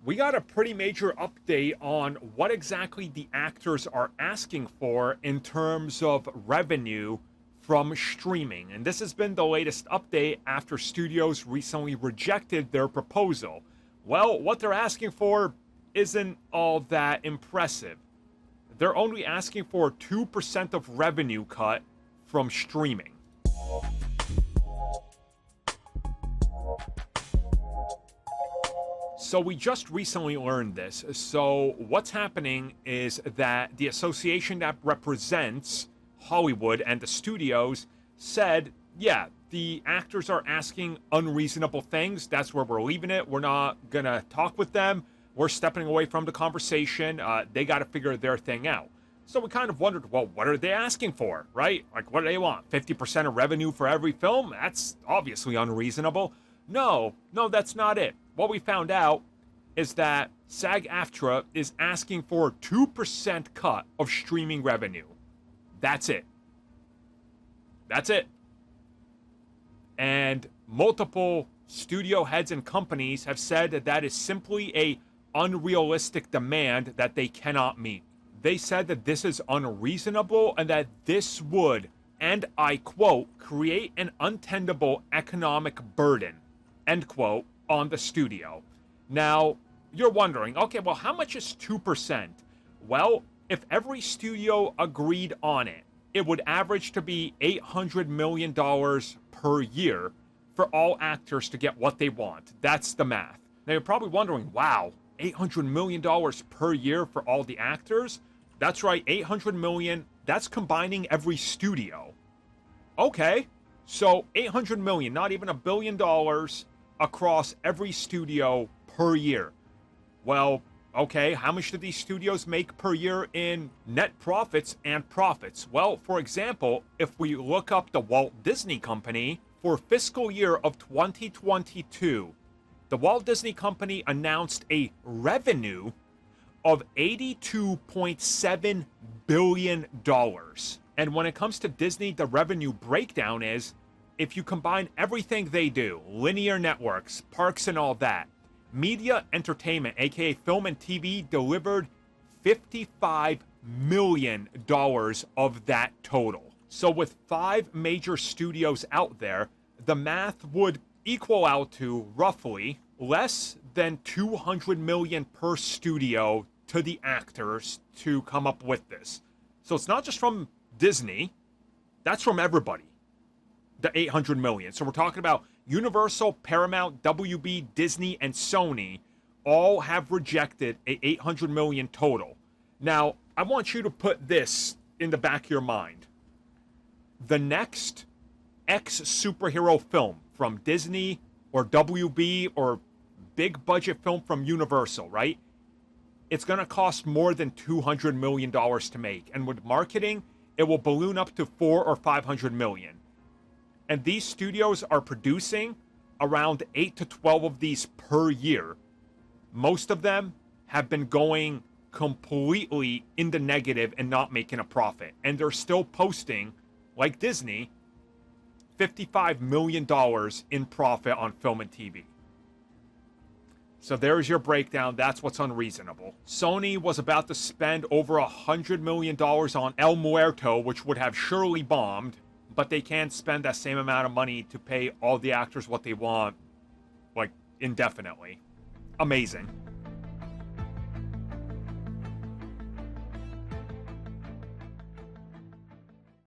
we got a pretty major update on what exactly the actors are asking for in terms of revenue from streaming. And this has been the latest update after studios recently rejected their proposal. Well, what they're asking for isn't all that impressive. They're only asking for 2% of revenue cut from streaming. So we just recently learned this. So what's happening is that the association that represents Hollywood and the studios said, yeah, the actors are asking unreasonable things. That's where we're leaving it. We're not going to talk with them. We're stepping away from the conversation. They got to figure their thing out. So we kind of wondered, well, what are they asking for, right? Like, what do they want? 50% of revenue for every film? That's obviously unreasonable. No, that's not it. What we found out is that SAG-AFTRA is asking for a 2% cut of streaming revenue. That's it. That's it. And multiple studio heads and companies have said that that is simply a unrealistic demand that they cannot meet. They said that this is unreasonable and that this would, and I quote, create an untenable economic burden, end quote, on the studio. Now, you're wondering, okay, well, how much is 2%? Well, if every studio agreed on it, it would average to be $800 million per year for all actors to get what they want. That's the math. Now, you're probably wondering, wow, $800 million per year for all the actors? That's right, $800 million. That's combining every studio. Okay, so $800 million, not even $1 billion across every studio per year. Well, okay, how much do these studios make per year in net profits and profits? Well, for example, if we look up the Walt Disney Company for fiscal year of 2022, the Walt Disney Company announced a revenue of $82.7 billion. And when it comes to Disney, the revenue breakdown is, if you combine everything they do, linear networks, parks and all that, media entertainment, aka film and TV, delivered $55 million of that total. So with 5 major studios out there, the math would equal out to roughly less than $200 million per studio to the actors to come up with this. So it's not just from Disney, that's from everybody, the $800 million. So we're talking about Universal, Paramount, WB, Disney, and Sony all have rejected a $800 million total. Now, I want you to put this in the back of your mind. The next ex-superhero film from Disney or WB or big budget film from Universal, right? It's going to cost more than $200 million to make. And with marketing, it will balloon up to $400 or $500 million. And these studios are producing around 8 to 12 of these per year. Most of them have been going completely in the negative and not making a profit. And they're still posting, like Disney, $55 million in profit on film and TV. So there's your breakdown. That's what's unreasonable. Sony was about to spend over $100 million on El Muerto, which would have surely bombed, but they can't spend that same amount of money to pay all the actors what they want, like, indefinitely. Amazing.